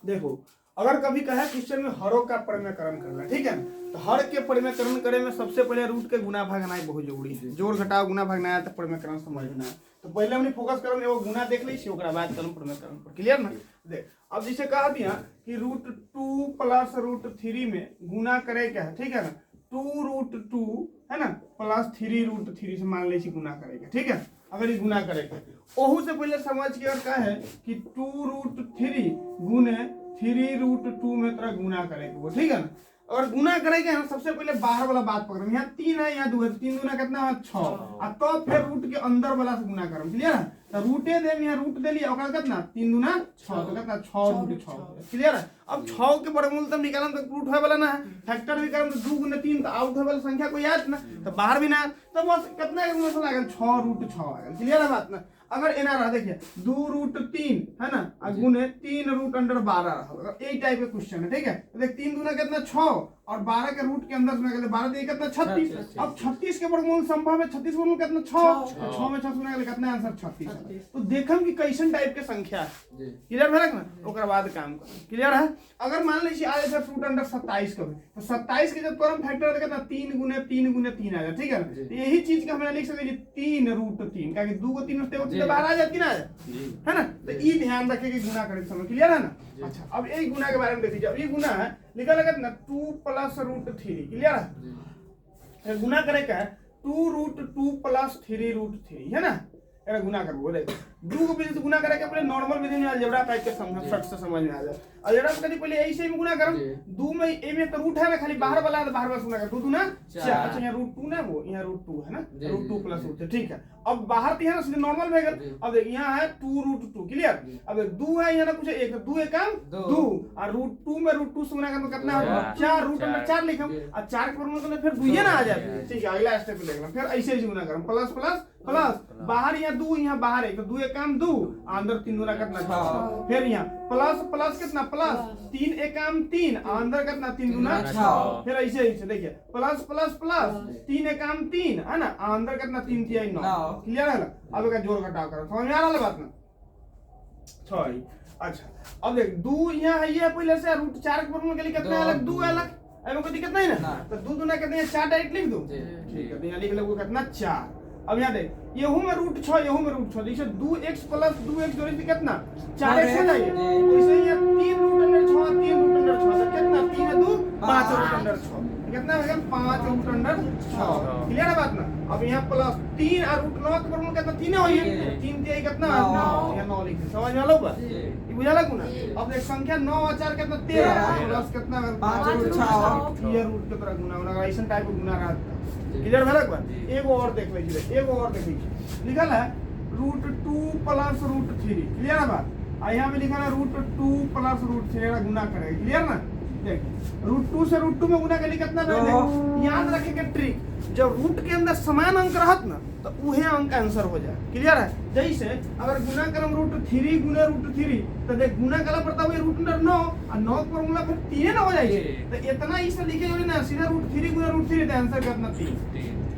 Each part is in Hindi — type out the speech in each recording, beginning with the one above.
देखो अगर कभी कहे क्वेश्चन में हरों का परिमेयकरण करना, ठीक है, तो हर के परिमेयकरण करे में सबसे पहले रूट के गुना भागना बहुत जरूरी है। जोड़ घटाव गुना भागना है तो परिमेयकरण समझना है। तो पहले हमने फोकस करम एगो गुना देख ली, ओकरा बाद करम परिमेयकरण पर। क्लियर ना? देख अब जैसे कहा दिया कि √2 प्लस √3 में गुना करे क्या है, ठीक है ना, 2√2 है ना प्लस 3√3 से मान लीजिए गुना करेगा, ठीक है। अगर ये गुना करेगा ओहू से पहले समझ के और क्या है कि 2√3 गुने 3√2 में तरह गुना करेगा वो, ठीक है ना। और गुना करेंगे ना सबसे पहले बाहर वाला बात पकड़ो, यहाँ 3 है यहाँ 2 है, 3 गुना कितना है 6, और तो फिर रूट के अंदर वाला से गुना करो। क्लियर है? तो रूटे दे यहाँ रूट दे लिया ओकरा कितना 3 गुना 6, तो कितना 6√6। क्लियर है? अब 6 के वर्गमूल तब निकालम तो रूट होए वाला ना है, फैक्टर भी करम तो 2 गुना 3 तो आउट होए वाला संख्या कोई याद ना, तो बाहर भी ना, तो बस कितना गुना आ गया 6√6 आ गया। क्लियर है बात ना? अगर एना रहा देखिए 2√3 है ना गुने 3√12 यही टाइप के क्वेश्चन है, ठीक है। तो देख 3 गुना कितना 6 और 12 के रूट के अंदर में 12 दे कितना 36। अब 36 के वर्गमूल संभव है, 36 वर्गमूल कितना 6 में 6 गुना के कितना आंसर 36। तो देखम कि कैसन टाइप के संख्या है। क्लियर भेलक ना? ओकर बाद काम कर। क्लियर है? अगर मान लीजिए आ जाए रूट अंडर 27 का, तो 27 के जब तुरंत फैक्टर तो कितना 3 गुने 3 गुने 3 आ जाए, ठीक है ना। तो यही चीज का हम लिख सकते 3√3 क्या कि 2 को 3 से बाहर आ जाती ना, है ना। तो ये ध्यान रखे कि गुना करते समय। क्लियर है ना? अच्छा अब एक गुना के बारे में देख लीजिए। अब ये गुना है लिखा लगा ना 2 प्लस √3। क्लियर है? गुना करे क्या है 2√2 प्लस 3√3 है ना। अरे गुना करबो देख 2 को विधि से गुना करे के पहले नॉर्मल विधि में अलजेब्रा टाइप के समझ फट से समझ में आ जाए। अलजेब्रा कभी पहले ऐसे में गुना करम 2 में ए में तो रूट है ना, खाली बाहर वाला है तो बाहर वाला गुना कर 2 2 ना 4। अच्छा यहाँ √2 ना, वो यहाँ √2 है ना, √2 प्लस √3, ठीक है। अब बाहर तो है ना सीधे नॉर्मल में गल। अब देख यहाँ है 2√2। क्लियर? अब 2 है यहाँ ना कुछ 1 2 1 2 और √2 में √2 से गुना करम कितना होगा 4, रूट अंदर 4 लिखम और 4 के फॉर्मूला में फिर 2 ही ना आ जाए, ठीक है। अगला स्टेप ले लेंगे फिर ऐसे ही गुना करम प्लस प्लस प्लस बाहर यहाँ 2 यहाँ बाहर 1 तो 2 1 2 अंदर 3 गुना कितना 6। फिर यहाँ प्लस प्लस कितना प्लस 3 1 3 अंदर कितना 3 गुना 6। फिर ऐसे ही देखिए प्लस प्लस प्लस 3 1 3 है ना, अंदर कितना 3 3 9। क्लियर है? अब का जोड़ घटाव करो, समझ में आ रहा बात ना 6। अच्छा अब देख 2 यहाँ है ये पहले से √4 के फॉर्मूला के लिए कितना अलग 2 अलग, ऐसे कोई दिक्कत नहीं ना। तो 2 दूना कितना 4 डायरेक्ट लिख दूं, ठीक है। तो यहाँ लिख लो कितना 4। अब यहाँ देख येहू में √6 येहू में √6 देखिए 2x प्लस 2x जोड़ी से कितना 4x हो जाएगा। वैसे ही 3√6 3√6 तो कितना 3 है 2 5√6 कितना हो गया 5√6। क्लियर है बात ना? अब यहाँ प्लस 3 और √9 के फॉर्मूला कितना 3 हो ये 3 3 कितना 9, यहाँ 9 लिख दे। समझ में आ लो बा ये बुझा लगू ना? अब देख संख्या 9 और 4 कितना 13 प्लस कितना 5√6 ये रूट के तरह गुना होना ऐसा टाइप का गुना रहा। क्लियर भेलक बा? एगो और देख लीजिए, एगो और देख लीजिए लिखल है √2 प्लस √3। क्लियर है बात? यहाँ पे लिखा है √2 प्लस √3 गुना करेगा। क्लियर ना? देखिए √2 से √2 में गुना करने कितना पहले याद रखेंगे ट्रिक, जब रूट के अंदर समान अंक रहत ना तो उहे अंक आंसर हो जाए। क्लियर है? जैसे अगर गुना करम √3 गुने √3 तो देख गुना कला पड़ता है √9 और 9 का फॉर्मूला फिर 3 ना हो जाए। तो इतना इसे लिखे हो ना सीधा √3 गुने √3 तो आंसर कितना 3।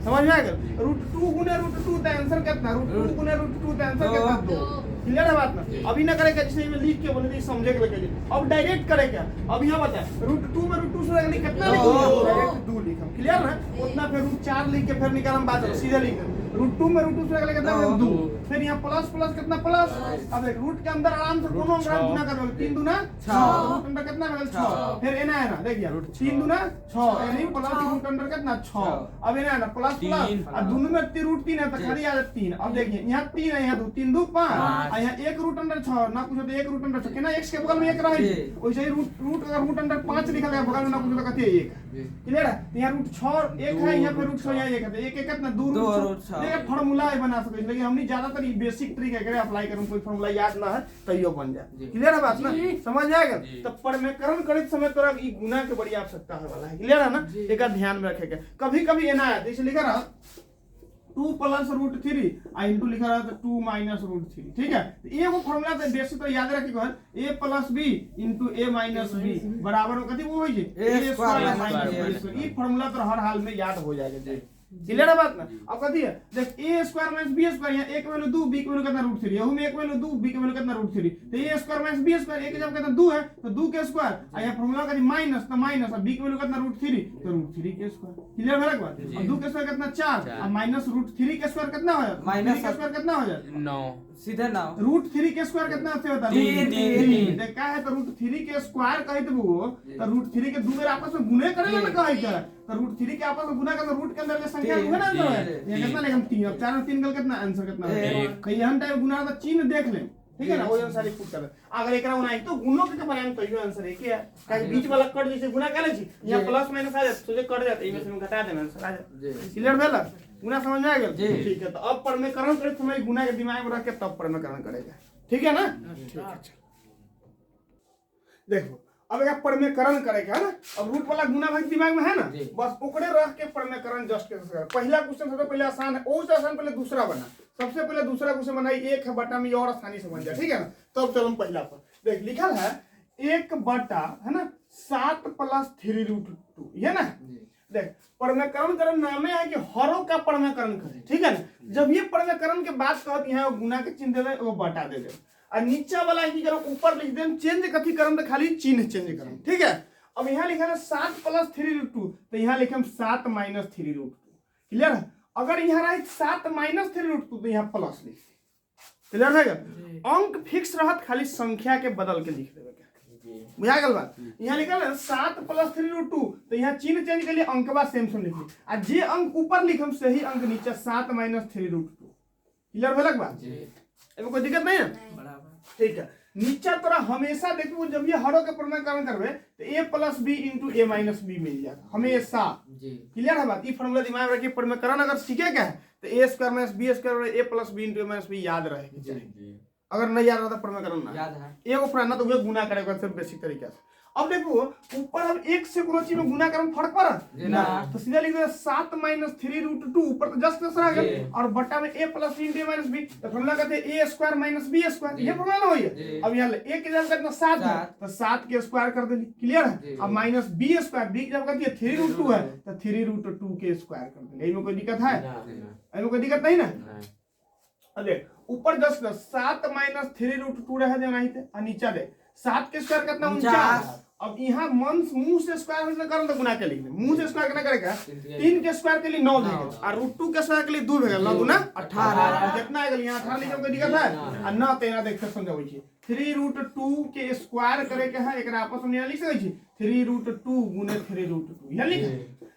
समझ में आ गया? √2 गुने √2 तो आंसर कितना √2 गुने √2 तो आंसर कितना 2। क्लियर है बात ना? अभी ना करेगा जैसे में लिख के बोले दी समझे के लिए, अब डायरेक्ट करे क्या? अब यहाँ बता √2 में √2 से लगने कितना लिखो डायरेक्ट 2 लिखम। क्लियर है? उतना फिर √4 लिख के फिर निकालम बात सीधा लिख √2 में √2 से लगने कितना 2। फिर यहाँ प्लस प्लस कितना प्लस। अब देख रूट के अंदर आराम से दोनों अंक गुना कर लो 3 दूना 6 रूट अंदर कितना मिल 6। फिर एना है ना देखिए 3 दूना 6 यानी प्लस रूट अंदर कितना 6। अब एना है ना प्लस प्लस और दोनों में √3 है तो खाली आ जाता 3। अब देखिए यहाँ 3 है यहाँ 2 3 2 5 और यहाँ 1 रूट अंडर 6 ना कुछ तो 1 रूट अंडर 6 केना x के बगल में 1 रहे वैसे ही रूट अगर रूट अंडर 5 लिखा गया बगल में ना कुछ तो कहते हैं 1। क्लियर है? यहाँ √6 1 है यहाँ पे √6 यहाँ 1 है 1 1 कितना 2 √6 देखिए फार्मूला बना सकते हैं, लेकिन हमने ज्यादातर बेसिक ट्रिक है अप्लाई करूं कोई फार्मूला याद ना है तो यो बन जाए। क्लियर है बात ना? समझ आएगा? तो परिमेयकरण करते समय तोरा ई गुना के बड़ी आवश्यकता है वाला है। क्लियर है ना? एक ध्यान में रखेगा। कभी कभी एना है जैसे लिखा रहा 2 प्लस √3 आ इनटू लिखा रहा था 2 माइनस √3। ठीक है? तो ये वो फार्मूला तो बेसिक तो याद रखिए कौन a plus b into a minus b बराबर कथि वो होई जे a square minus b। E formula तो हर हाल में याद हो जाएगा जी। क्लियर है बात ना। अब कहती है देख a square minus b square, यहाँ a की वैल्यू 2 b की वैल्यू कितना रूट 3, यहाँ में a की वैल्यू 2 b की वैल्यू कितना रूट 3, तो a square minus b square, a की जब कितना 2 है तो 2 के स्क्वायर, और यहाँ फार्मूला का माइनस, तो माइनस, और b की वैल्यू कितना रूट 3, तो रूट 3 के स्क्वायर। क्लियर है बात। और 2 के स्क्वायर कितना 4, और माइनस रूट 3 के स्क्वायर कितना हो जाता, माइनस के स्क्वायर कितना हो जाता 9, सीधे 9, रूट 3 के स्क्वायर कितना से होता है 3। देख क्या है, तो रूट 3 के स्क्वायर कहे तो वो, तो रूट 3 के दो बार आपस में गुणे करेगा ना कहे क्या, तो रूट 3 के आपस में गुना करना, रूट के अंदर के संख्या गुना ना आंसर है, ये कितना लेगा 3, अब 4 में 3 गल कितना आंसर कितना है, तो यहां टाइम गुना का चिन्ह देख ले, ठीक है ना, वो अनुसार पुट कर। अगर एकरा बनाई तो गुणों के बनाएंगे तो ये आंसर है क्या, काहे बीच वाला कट जैसे गुना कर ले छी, यहां प्लस माइनस आ जाए सोचे कट जाते, इनमें से हम घटा देना आंसर आ जाए। क्लियर भेला, गुना समझ में आ गया, ठीक है। तो अब परमेकरण करे समय गुना के दिमाग में रख के तब परमेकरण करेगा, ठीक है ना, ठीक है। देखो अब एक परमेकरण करेगा है ना, अब रूट वाला गुना भाग दिमाग में है ना, बस ओकरे रख के परमेकरण जस्ट कैसे करें। पहला क्वेश्चन सबसे पहले आसान है, और आसान पहले दूसरा बना, सबसे पहले दूसरा क्वेश्चन बनाई 1 है बटा में और आसानी से बन जाए, ठीक है ना। तब चलो हम पहला पर देख, लिखल है 1 बटा है ना 7 प्लस 3 रूट 2, ये ना। देख परमेकरण करन नामे है कि हरों का परमेकरण करे, ठीक है ना। जब ये परमेकरण के बात कहत यहाँ गुना के चिन्ह दे दे, वो बटा दे दे, और नीचे वाला की करो ऊपर लिख दें चेंज कथी करम तो खाली चिन्ह चेंज करम, ठीक है। अब यहाँ लिखा है 7 प्लस 3 रूट 2, तो यहाँ लिखम 7 माइनस 3 रूट 2, क्लियर है। अगर यहाँ रहे 7 माइनस 3 रूट 2 तो यहाँ प्लस लिख, क्लियर है। अंक फिक्स रहत, खाली संख्या के बदल के लिख देवे, बुझा गल बात। यहाँ लिखल है 7 प्लस 3 रूट 2, तो यहाँ चिन्ह चेंज के लिए अंकवा सेम सेम लिखी, आ जे अंक ऊपर लिखम सही अंक नीचे 7 माइनस 3 रूट 2, क्लियर भेलक बात, एमे कोई दिक्कत नहीं है, ठीक है। नीचे तोरा हमेशा देखो जब ये हरों के परमेकरण करबे तो a plus B into A minus B मिल जाएगा हमेशा, क्लियर है बात। ये फॉर्मूला दिमाग में रखिए, परमेकरण अगर सीखे क्या है तो a square minus b square a plus B into A minus b याद रहेगी चाहिए, अगर नहीं याद रहा तो परमेकरण ना याद है, एगो पढ़ना तो वे गुना करेगा सिर्फ बेसिक तरीके से। अब देखो ऊपर हम 1 से कोनो चीज में गुना करम फर्क पड़ा ना, तो सीधा लिख दे 7 माइनस 3 रूट 2, ऊपर तो जस्ट आ गया, और बटा में a plus B into minus b, तो फॉर्मूला कहते हैं a square minus b square, ये फॉर्मूला ना होई। अब यहाँ a के जगह कितना 7 है, तो 7 के स्क्वायर कर देली, क्लियर है। अब माइनस बी स्क्वायर, बी की जगह कहती है 3 रूट 2 है, तो 3 रूट 2 के स्क्वायर कर देली, इसमें कोई दिक्कत है, इसमें कोई दिक्कत नहीं ना। अरे ऊपर जस्ट 7 माइनस 3 रूट 2 रह दे नहीं थे, और नीचे दे 7 के स्क्वायर कितना 49। अब यहाँ मन मुंह से स्क्वायर से करन तो गुना के लिख दे, मुंह से स्क्वायर कितना करेगा 3 के स्क्वायर के लिए 9 देगा, और रूट 2 के स्क्वायर के लिए 2 देगा, 9 गुना 18, कितना आएगा यहाँ 18 लिखे कोई दिक्कत है, और ना तेना देख के समझाबै छी 3 रूट 2 के स्क्वायर करे के है, एकरा आपस में लिख सकै छी 3 रूट 2 गुने 3 रूट 2, ये लिख।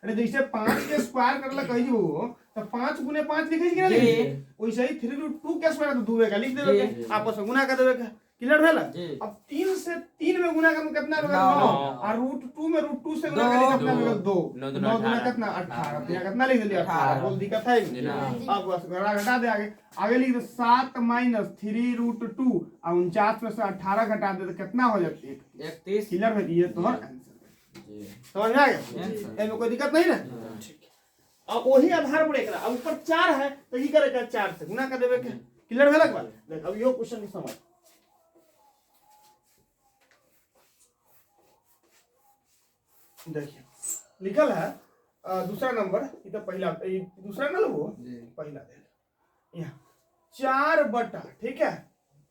अरे जैसे 5 के स्क्वायर करला कहि हो तो 5 गुने 5 लिखै छी कि नहीं, वैसे ही 3 रूट 2 के स्क्वायर तो 2 देगा लिख देबे के, आपस में गुना कर देबे के, क्लियर भेला। अब 3 से 3 में गुना करम कितना होगा 9, और रूट 2 में रूट 2 से गुना करें कितना होगा 2, 9 गुना कितना 18, तो यहाँ कितना लिख दिया 18, बोल दिक्कत है। अब बस घटा दे, आगे लिख दे 7 माइनस 3 रूट 2, और 49 में से 18 घटा दे तो कितना हो जाता है 31, क्लियर है। ये तो आंसर समझ में आ गया, इसमें कोई दिक्कत नहीं ना, ठीक है। अब वही आधार पर एकरा अब ऊपर 4 है तो की करेगा 4 से गुना कर देबे के, क्लियर भेलक बात। देख अब यो क्वेश्चन की समझ, देखिए लिखल है दूसरा नंबर, ये तो पहला दूसरा ना लो पहला दे यहाँ 4 बटा, ठीक है,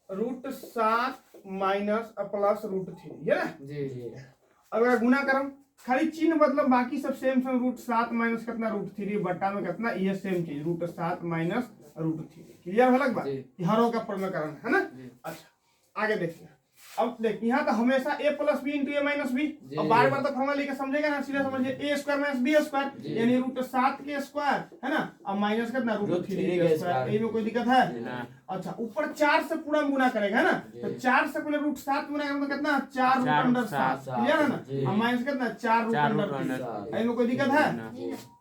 रूट 7 माइनस प्लस रूट 3, ये ना जी। अगर गुना करम खाली चिन्ह मतलब बाकी सब सेम सेम, रूट 7 माइनस कितना रूट 3 बटा में कितना, ये सेम चीज रूट 7 माइनस रूट 3, क्लियर है बात, हरों का परमेकरण है ना। अच्छा आगे देखिए, अब देख यहाँ तो हमेशा a plus B into A minus b, अब बार बार तो फॉर्मूला लेके समझेगा ना, सीधे समझिए a square minus b square यानी रूट 7 के स्क्वायर है ना, अब माइनस कितना रूट 3 के स्क्वायर, ये में कोई दिक्कत है। अच्छा ऊपर 4 से पूरा गुना करेगा ना, तो 4 से पहले रूट 7 गुना करेंगे तो कितना 4 रूट अंडर 7, क्लियर है ना, अब माइनस कितना 4 रूट अंडर 3, ये में कोई दिक्कत है।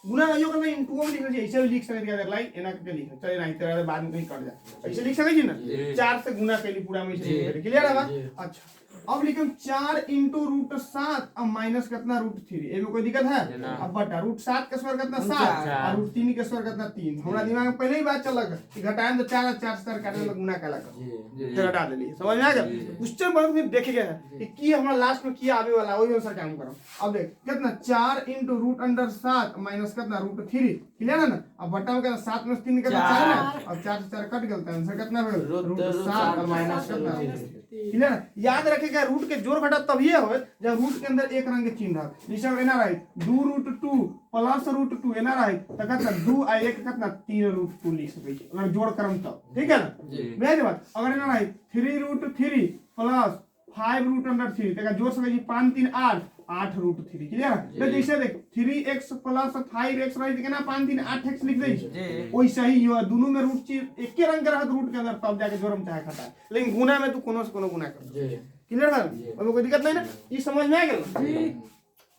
गुना नहीं करना इनटू में लिखना चाहिए, ऐसे भी लिख सकते हैं लाइक एना के लिख चले नहीं तेरा बाद में कहीं कट जाए, ऐसे लिख सकते हैं ना 4 से गुना के लिए पूरा में ऐसे, क्लियर है बात। अच्छा अब लिखम 4 इंटू रूट 7 अब माइनस कितना रूट 3, ये में कोई दिक्कत है। अब बटा रूट 7 का स्क्वायर कितना 7, और रूट 3 का स्क्वायर कितना 3, हमरा दिमाग में पहले ही बात चल रहा कि घटाएं तो 4 4 से काटने में गुना कैला कर फिर हटा देली, समझ में आ गया। क्वेश्चन बन फिर देखेंगे कि हमरा लास्ट में किया आवे वाला वही अनुसार काम करो। अब देख कितना 4 इंटू रूट अंडर 7 माइनस कितना √3 क्लियर है ना। अब बटा में कितना 7 में 3 कितना 4 है और 4 से 4 कट गया तो आंसर कितना हो √7 और माइनस कितना क्लियर है। याद रखिएगा रूट के जोड़ घटा तब ये हो जब रूट के अंदर एक रंग के चिन्ह रह जैसे एना रही 2√2 प्लस √2 एना रही तो कितना 2 आ 1 कितना 3√2 लिख सके छी अगर जोड़ करम तब ठीक है ना। मेरी बात अगर एना रही 3√3 प्लस 5√3 तक जोड़ सके छी 5 3 8 8√3 क्लियर है। तो जैसे देख 3x प्लस 5x रही कितना 5 3 8x लिख दे वैसे ही यो दोनों में रूट चीज एक ही रंग के रहत रूट के अंदर तब जाके जोड़म चाहे घटा लेकिन गुना में तू कोनो से कोनो गुना कर क्लियर है और कोई दिक्कत नहीं ना। ये समझ में आ गेल जी।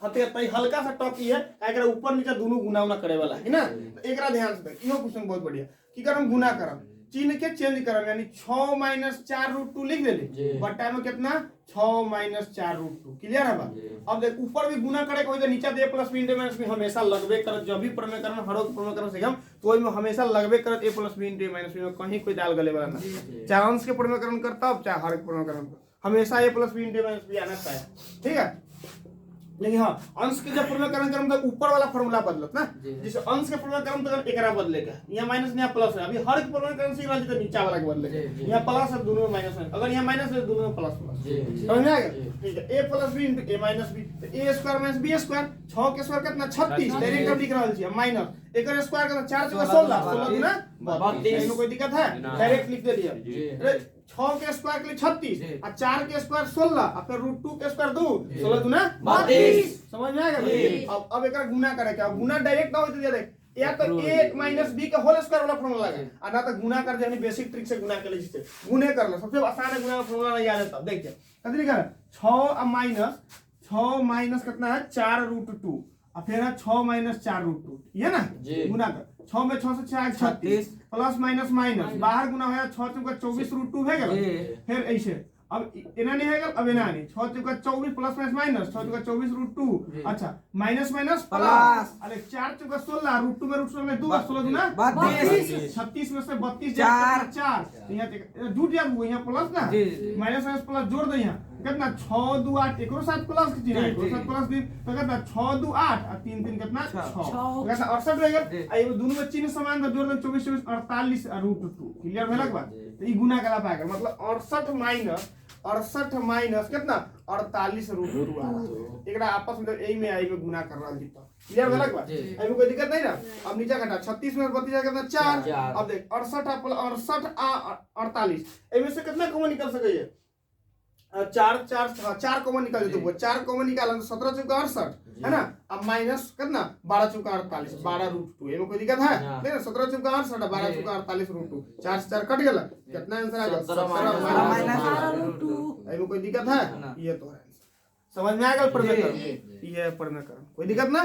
हां तो तई हल्का सा टॉप ये है एकरा ऊपर नीचे दोनों गुना उना करे वाला है ना। तो एकरा ध्यान से देख इहो क्वेश्चन बहुत बढ़िया की करम गुना करम चिन्ह के चेंज करम यानी 6 - 4√2 लिख देले बटा में कितना 6 - 4√2 क्लियर है बा। अब देख ऊपर भी गुना करे कोई तो नीचे दे प्लस b * -b हमेशा लगबे करत जब भी प्रमेयकरण हर एक प्रमेयकरण से हम तो ओइ में हमेशा लगबे करत a + b * -b में कहीं कोई दाल गले वाला ना। चाहे अंश के प्रमेयकरण करता हो चाहे हर एक प्रमेयकरण हमेशा a + b * -b आना चाहिए ठीक है। लेकिन हाँ अंश के जब प्रमेयकरण करम तो ऊपर वाला फार्मूला बदलत ना जैसे अंश के प्रमेयकरण तो एकरा बदलेगा यहाँ माइनस यहाँ प्लस है अभी हर एक प्रमेयकरण से रह तो नीचे वाला के बदलेगा यहाँ प्लस है दोनों में माइनस है अगर यहाँ माइनस है दोनों में प्लस समझ में आ गया ठीक है a + b * a - b तो a² - b² 6 के स्क्वायर कितना 36 डायरेक्ट अब लिख रहल छी माइनस एकर स्क्वायर कितना 4 * 16 16 गुना 32 इसमें कोई दिक्कत है डायरेक्ट लिख दे दिया 6 के स्क्वायर के लिए 36 और 4 के स्क्वायर 16 और फिर √2 के स्क्वायर 2 16 दूना 32 समझ में आ गया। अब एकरा गुना करे क्या गुना डायरेक्ट ना होते देख या तो a - b का होल स्क्वायर वाला फार्मूला लगा और ना तो गुना कर यानी बेसिक ट्रिक से गुना कर ले जिससे गुने कर लो सबसे आसान है गुना का फार्मूला नहीं याद है तब देखिए कितनी कर 6 माइनस कितना है 4√2 और फिर है 6 - 4√2 ये ना गुना कर 6 में 6 से 4 36 प्लस माइनस माइनस बाहर गुना होया 6 * 24√2 है गेल फिर ऐसे अब एना नहीं है अब एना नहीं 6 * 24 प्लस माइनस 6 * 24√2 अच्छा माइनस माइनस प्लस अरे 4 * 16 √2 में √16 में 2 16 दूना 32 36 में से 32 4 यहां जुट जा यहां प्लस ना माइनस प्लस जोड़ दे यहां कितना 6 2 8 एकरो साथ प्लस के चिन्ह एकरो साथ प्लस दी तो कितना 6 2 8 और 3 3 कितना 6 कितना 68 रह गेल आ ये दोनों में चिन्ह समान था जोड़ दे 24 24 48 √2 क्लियर भेलक बात। तो ई गुना कला पाएगा मतलब 68 माइनस कितना 48√2 आ एकरा आपस में एई में आई में गुना कर रहल छी तो क्लियर भेलक बात एमे कोई दिक्कत नहीं ना। अब नीचे घटा 36 में 32 कितना 4 अब देख 68 48 एमे से कितना कॉमन निकल सके 4 कॉमन निकाल दे तो 4 कॉमन निकाला तो 17 * 68 है ना। अब माइनस कितना 12 * 48 12√2 एमे कोई दिक्कत है नहीं ना 17 * 68 12 * 48√2 4 से 4 कट गेल कितना आंसर आ गया 17 - एमे कोई दिक्कत है ये तो है समझ में आ गया प्रमेयकरण ये प्रमेयकरण कोई दिक्कत ना।